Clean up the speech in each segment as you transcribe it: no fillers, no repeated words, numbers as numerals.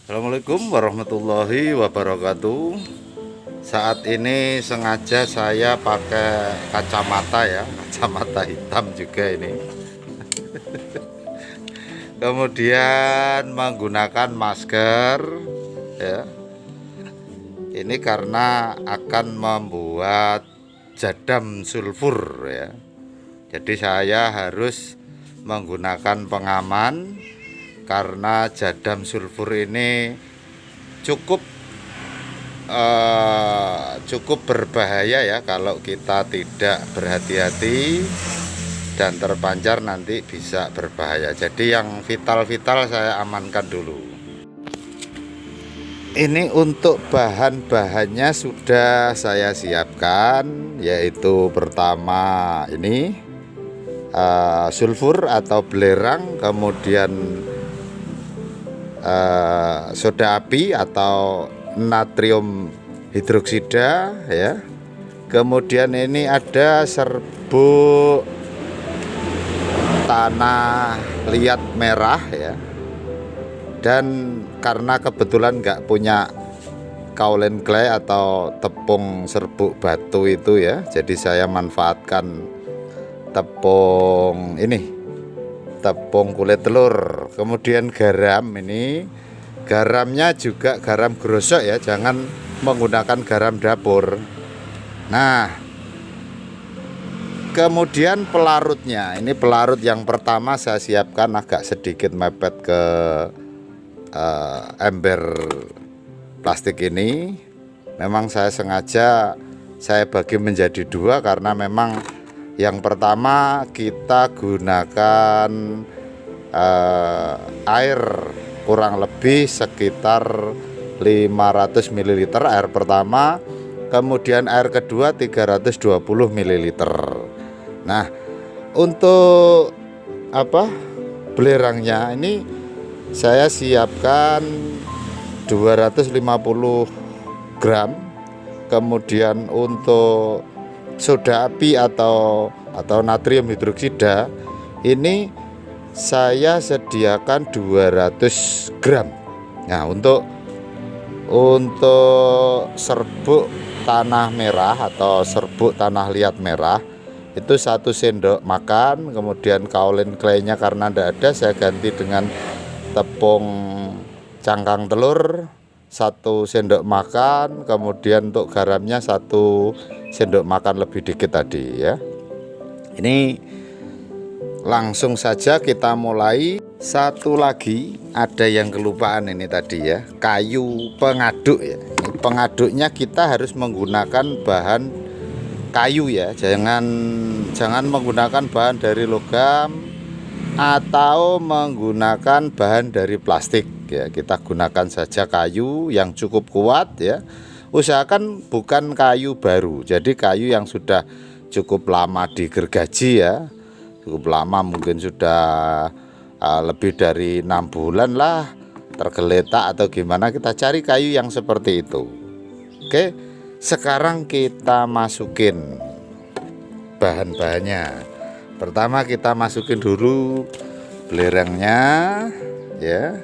Assalamualaikum warahmatullahi wabarakatuh. Saat ini sengaja saya pakai kacamata ya, kacamata hitam juga ini. Kemudian menggunakan masker ya. Ini karena akan membuat jadam sulfur ya. Jadi saya harus menggunakan pengaman karena jadam sulfur ini cukup berbahaya ya kalau kita tidak berhati-hati dan terpancar nanti bisa berbahaya. Jadi yang vital-vital saya amankan dulu. Ini untuk bahan-bahannya sudah saya siapkan, yaitu pertama ini sulfur atau belerang, kemudian soda api atau natrium hidroksida ya. Kemudian ini ada serbuk tanah liat merah ya. Dan karena kebetulan nggak punya kaolin clay atau tepung serbuk batu itu ya, jadi saya manfaatkan tepung ini, tepung kulit telur. Kemudian garam, ini garamnya juga garam grosok ya, jangan menggunakan garam dapur. Nah, kemudian pelarutnya, ini pelarut yang pertama saya siapkan agak sedikit mepet ke ember plastik ini. Memang saya sengaja saya bagi menjadi dua karena memang yang pertama kita gunakan air kurang lebih sekitar 500 ml air pertama, kemudian air kedua 320 ml. Nah, untuk belerangnya ini saya siapkan 250 gram. Kemudian untuk soda api atau natrium hidroksida ini saya sediakan 200 gram. Nah, untuk serbuk tanah merah atau serbuk tanah liat merah itu 1 sendok makan. Kemudian kaolin claynya karena tidak ada, saya ganti dengan tepung cangkang telur 1 sendok makan. Kemudian untuk garamnya 1 sendok makan lebih dikit tadi ya. Ini langsung saja kita mulai. Satu lagi ada yang kelupaan ini tadi ya, kayu pengaduk ya. Ini pengaduknya kita harus menggunakan bahan kayu ya, jangan menggunakan bahan dari logam atau menggunakan bahan dari plastik ya. Kita gunakan saja kayu yang cukup kuat ya. Usahakan bukan kayu baru, jadi kayu yang sudah cukup lama digergaji ya, cukup lama, mungkin sudah lebih dari 6 bulan lah tergeletak atau gimana. Kita cari kayu yang seperti itu. Oke, sekarang kita masukin bahan-bahannya. Pertama kita masukin dulu belerangnya ya.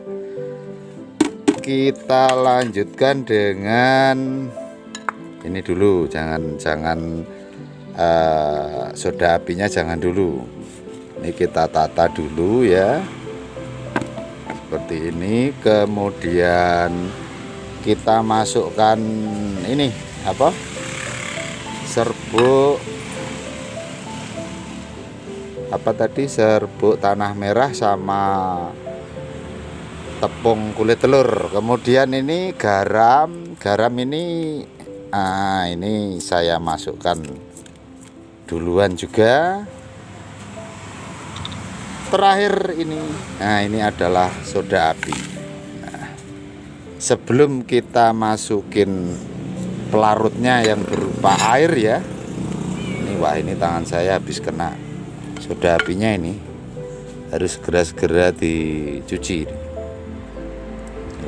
Kita lanjutkan dengan ini dulu, jangan soda apinya jangan dulu. Ini kita tata dulu ya, seperti ini. Kemudian kita masukkan ini serbuk serbuk tanah merah sama tepung kulit telur. Kemudian ini garam ini ini saya masukkan duluan juga. Terakhir ini adalah soda api. Nah, sebelum kita masukin pelarutnya yang berupa air ya, ini tangan saya habis kena soda apinya, ini harus segera dicuci.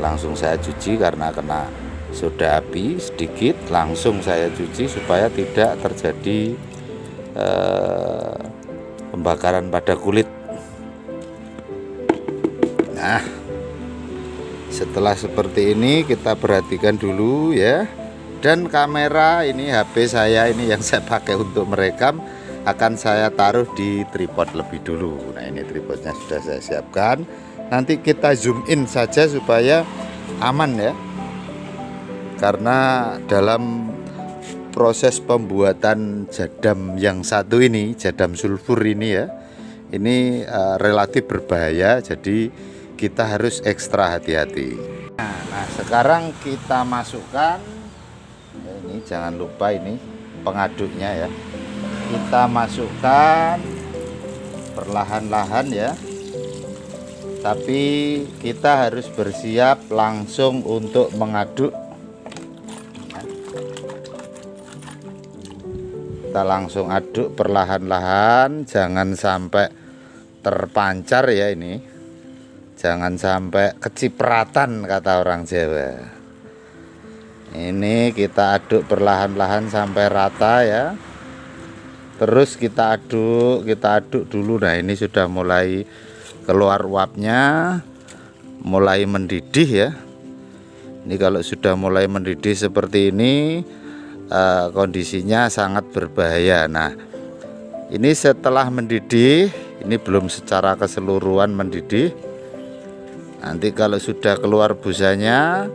Langsung saya cuci karena kena soda api sedikit, langsung saya cuci supaya tidak terjadi pembakaran pada kulit. Nah, Setelah seperti ini kita perhatikan dulu ya. Dan kamera ini HP saya ini yang saya pakai untuk merekam akan saya taruh di tripod lebih dulu. Nah ini tripodnya sudah saya siapkan. Nanti kita zoom in saja supaya aman ya. Karena dalam proses pembuatan jadam yang satu ini, jadam sulfur ini ya, ini relatif berbahaya, jadi kita harus ekstra hati-hati. Nah sekarang kita masukkan ini, jangan lupa ini pengaduknya ya, kita masukkan perlahan-lahan ya, tapi kita harus bersiap langsung untuk mengaduk. Kita langsung aduk perlahan-lahan, jangan sampai terpancar ya, ini jangan sampai kecipratan kata orang Jawa. Ini kita aduk perlahan-lahan sampai rata ya. Terus kita aduk dulu. Nah ini sudah mulai keluar uapnya, mulai mendidih ya. Ini kalau sudah mulai mendidih seperti ini, kondisinya sangat berbahaya. Nah ini setelah mendidih, ini belum secara keseluruhan mendidih. Nanti kalau sudah keluar busanya,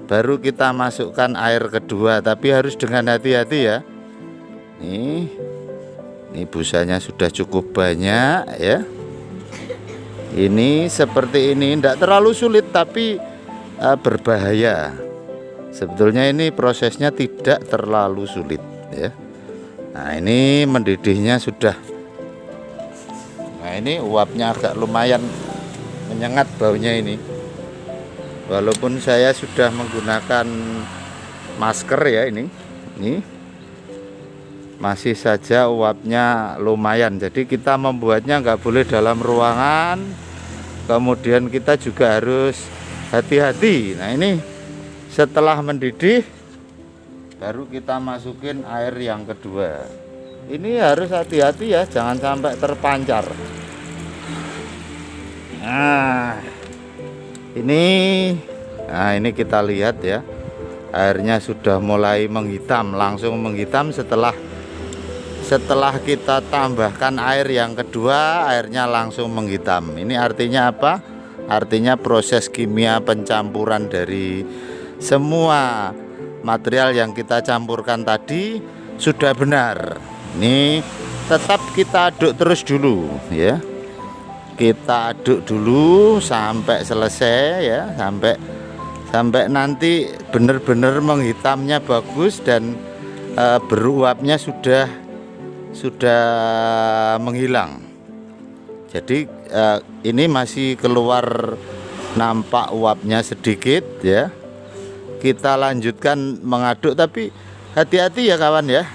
baru kita masukkan air kedua, tapi harus dengan hati-hati ya. Ini busanya sudah cukup banyak ya. Ini seperti ini, tidak terlalu sulit tapi berbahaya. Sebetulnya ini prosesnya tidak terlalu sulit ya. Nah ini mendidihnya sudah. Nah ini uapnya agak lumayan menyengat baunya ini. Walaupun saya sudah menggunakan masker ya, ini masih saja uapnya lumayan. Jadi kita membuatnya nggak boleh dalam ruangan. Kemudian kita juga harus hati-hati. Nah ini setelah mendidih baru kita masukin air yang kedua. Ini harus hati-hati ya, jangan sampai terpancar. Nah ini kita lihat ya, airnya sudah mulai menghitam, langsung menghitam setelah kita tambahkan air yang kedua, airnya langsung menghitam. Ini artinya apa? Artinya proses kimia pencampuran dari semua material yang kita campurkan tadi sudah benar. Ini tetap kita aduk terus dulu ya. Kita aduk dulu sampai selesai ya, sampai nanti benar-benar menghitamnya bagus dan beruapnya sudah menghilang. Jadi ini masih keluar nampak uapnya sedikit ya. Kita lanjutkan mengaduk, tapi hati-hati ya kawan ya.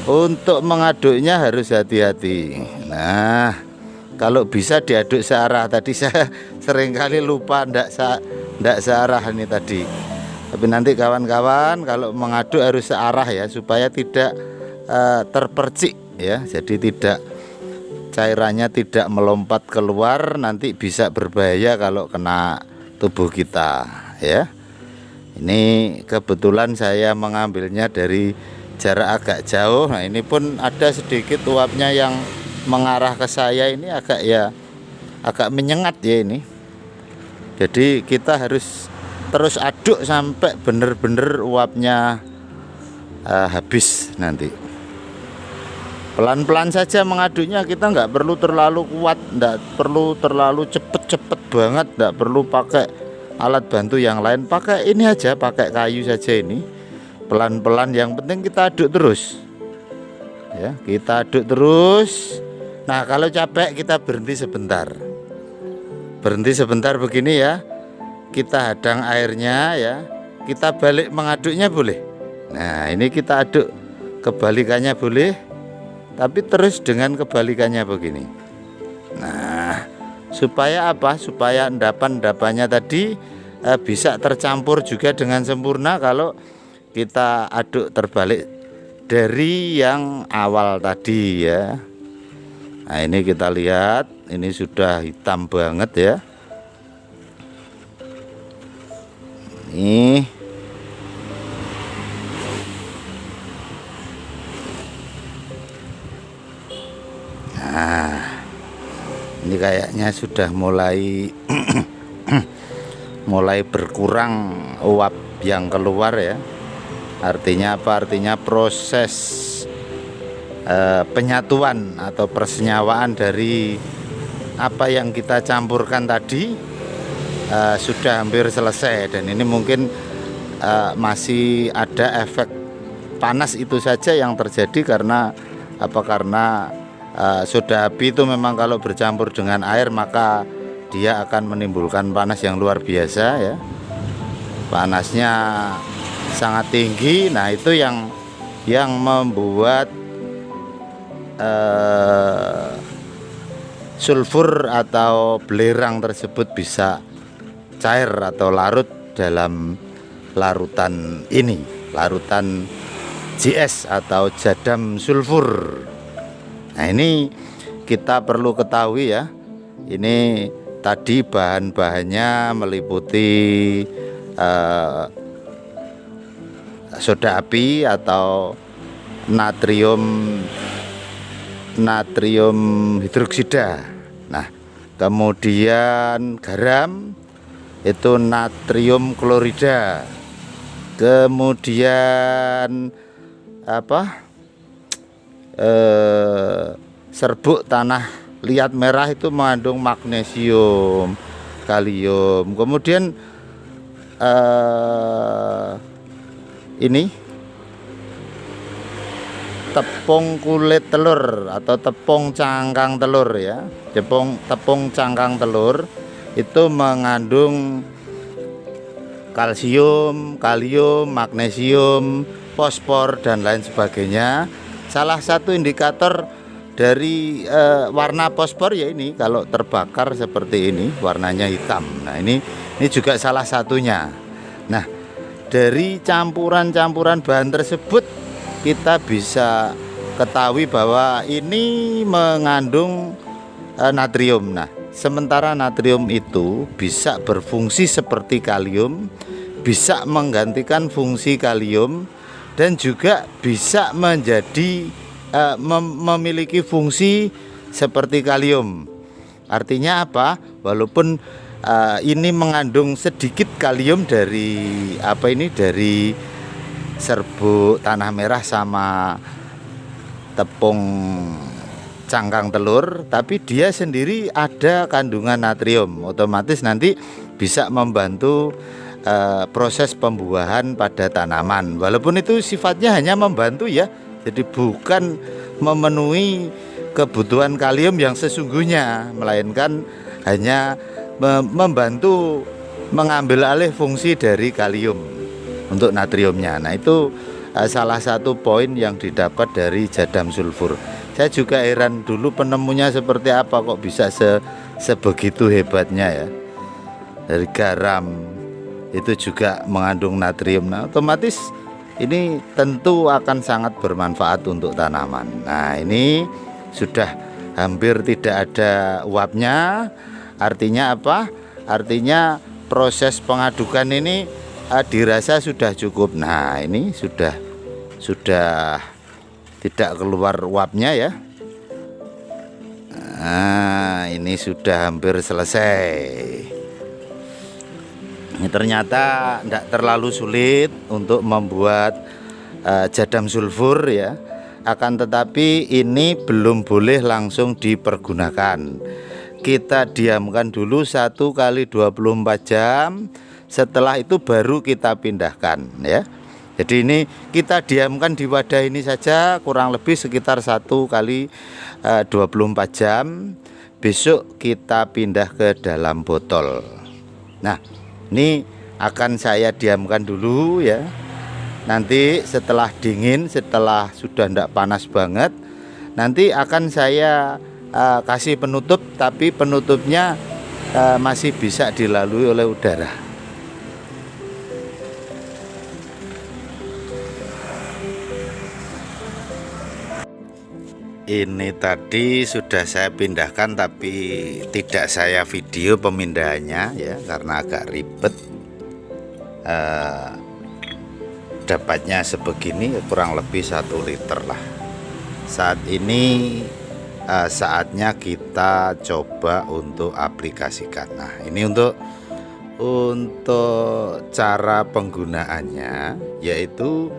Untuk mengaduknya harus hati-hati. Nah kalau bisa diaduk searah. Tadi saya seringkali lupa ndak searah ini tadi. Tapi nanti kawan-kawan kalau mengaduk harus searah ya, supaya tidak terpercik ya. Jadi tidak, cairannya tidak melompat keluar, nanti bisa berbahaya kalau kena tubuh kita ya. Ini kebetulan saya mengambilnya dari jarak agak jauh. Nah ini pun ada sedikit uapnya yang mengarah ke saya, ini agak menyengat ya ini. Jadi kita harus terus aduk sampai benar-benar uapnya habis nanti. Pelan-pelan saja mengaduknya, kita nggak perlu terlalu kuat, nggak perlu terlalu cepet banget, nggak perlu pakai alat bantu yang lain, pakai ini aja, pakai kayu saja ini. Pelan-pelan, yang penting kita aduk terus ya, kita aduk terus. Nah kalau capek kita berhenti sebentar begini ya, kita hadang airnya ya, kita balik mengaduknya boleh. Nah ini kita aduk kebalikannya boleh, tapi terus dengan kebalikannya begini. Nah supaya apa? Supaya endapan-endapannya tadi bisa tercampur juga dengan sempurna kalau kita aduk terbalik dari yang awal tadi ya. Nah ini kita lihat, ini sudah hitam banget ya. Ini nah, ini kayaknya sudah mulai mulai berkurang uap yang keluar ya. Artinya apa? Artinya proses penyatuan atau persenyawaan dari apa yang kita campurkan tadi sudah hampir selesai. Dan ini mungkin masih ada efek panas itu saja yang terjadi karena apa? Karena soda api itu memang kalau bercampur dengan air maka dia akan menimbulkan panas yang luar biasa ya. Panasnya sangat tinggi. Nah, itu yang membuat sulfur atau belerang tersebut bisa cair atau larut dalam larutan ini, larutan JS atau jadam sulfur. Nah, ini kita perlu ketahui ya. Ini tadi bahan-bahannya meliputi soda api atau natrium hidroksida. Nah, kemudian garam itu natrium klorida. Kemudian apa? Serbuk tanah liat merah itu mengandung magnesium, kalium. Kemudian ini tepung kulit telur atau tepung cangkang telur ya. Tepung cangkang telur itu mengandung kalsium, kalium, magnesium, fosfor dan lain sebagainya. Salah satu indikator dari warna fosfor ya ini, kalau terbakar seperti ini warnanya hitam. Nah, ini juga salah satunya. Nah, dari campuran-campuran bahan tersebut kita bisa ketahui bahwa ini mengandung natrium. Nah, sementara natrium itu bisa berfungsi seperti kalium, bisa menggantikan fungsi kalium, dan juga bisa menjadi memiliki fungsi seperti kalium. Artinya apa? Walaupun ini mengandung sedikit kalium dari dari serbuk tanah merah sama tepung cangkang telur, tapi dia sendiri ada kandungan natrium. Otomatis nanti bisa membantu proses pembuahan pada tanaman. Walaupun itu sifatnya hanya membantu ya, jadi bukan memenuhi kebutuhan kalium yang sesungguhnya, melainkan hanya membantu mengambil alih fungsi dari kalium untuk natriumnya. Nah, itu salah satu poin yang didapat dari jadam sulfur. Saya juga heran dulu penemunya seperti apa kok bisa sebegitu hebatnya ya. Dari garam itu juga mengandung natrium. Nah, otomatis ini tentu akan sangat bermanfaat untuk tanaman. Nah, ini sudah hampir tidak ada uapnya. Artinya apa? Artinya proses pengadukan ini dirasa sudah cukup. Nah, ini sudah tidak keluar uapnya ya. Nah, ini sudah hampir selesai. Ini ternyata tidak terlalu sulit untuk membuat jadam sulfur ya. Akan tetapi ini belum boleh langsung dipergunakan. Kita diamkan dulu 1 kali 24 jam. Setelah itu baru kita pindahkan ya. Jadi ini kita diamkan di wadah ini saja kurang lebih sekitar 1 kali 24 jam. Besok kita pindah ke dalam botol. Nah, ini akan saya diamkan dulu ya. Nanti setelah dingin, setelah sudah tidak panas banget, nanti akan saya kasih penutup, tapi penutupnya masih bisa dilalui oleh udara. Ini tadi sudah saya pindahkan tapi tidak saya video pemindahannya ya, karena agak ribet. eh, dapatnya sebegini, kurang lebih 1 liter lah. Saat ini saatnya kita coba untuk aplikasikan. Nah, ini untuk cara penggunaannya, yaitu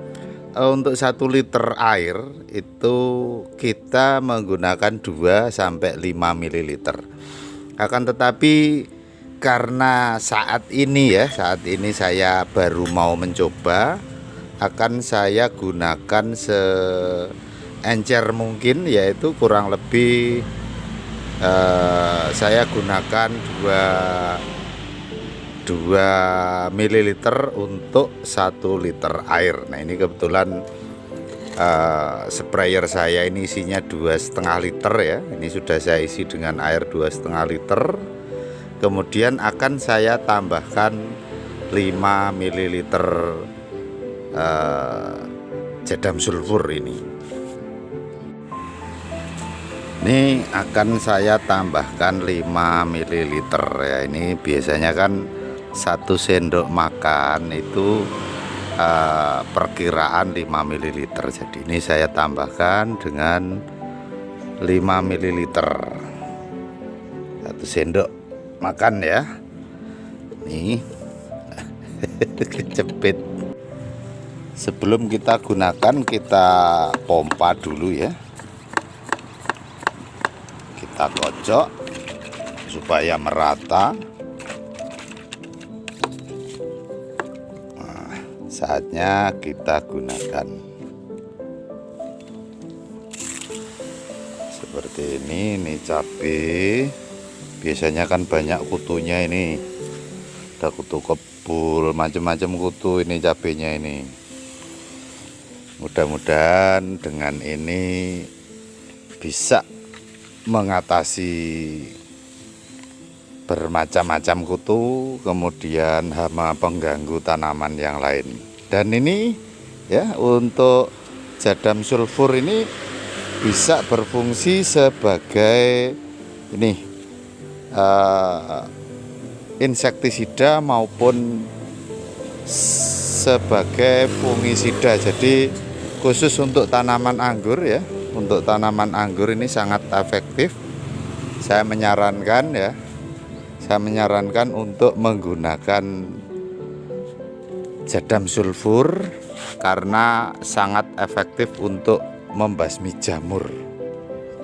untuk 1 liter air itu kita menggunakan 2 sampai 5 ml. Akan tetapi karena saat ini saya baru mau mencoba, akan saya gunakan seencer mungkin, yaitu kurang lebih saya gunakan 2 ml untuk 1 liter air. Nah, ini kebetulan sprayer saya ini isinya 2,5 liter ya. Ini sudah saya isi dengan air 2,5 liter. Kemudian akan saya tambahkan 5 ml jadam sulfur ini. Ini akan saya tambahkan 5 ml ya. Ini biasanya kan 1 sendok makan itu perkiraan 5 ml. Jadi ini saya tambahkan dengan 5 ml, 1 sendok makan ya. Nih kecepit. Sebelum kita gunakan, kita pompa dulu ya. Kita kocok supaya merata. Nah, saatnya kita gunakan. Seperti ini cabai. Biasanya kan banyak kutunya ini. Ada kutu kebul, macam-macam kutu ini cabenya ini. Mudah-mudahan dengan ini bisa mengatasi bermacam-macam kutu, kemudian hama pengganggu tanaman yang lain. Dan ini ya, untuk jadam sulfur ini bisa berfungsi sebagai ini insektisida maupun sebagai fungisida. Jadi khusus untuk tanaman anggur ya, untuk tanaman anggur ini sangat efektif. Saya menyarankan untuk menggunakan jadam sulfur karena sangat efektif untuk membasmi jamur,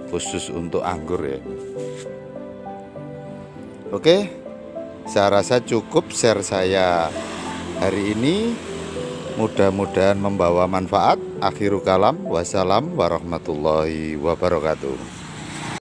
khusus untuk anggur ya. Oke, saya rasa cukup share saya hari ini. Mudah-mudahan membawa manfaat. Akhirul kalam, wassalam warahmatullahi wabarakatuh.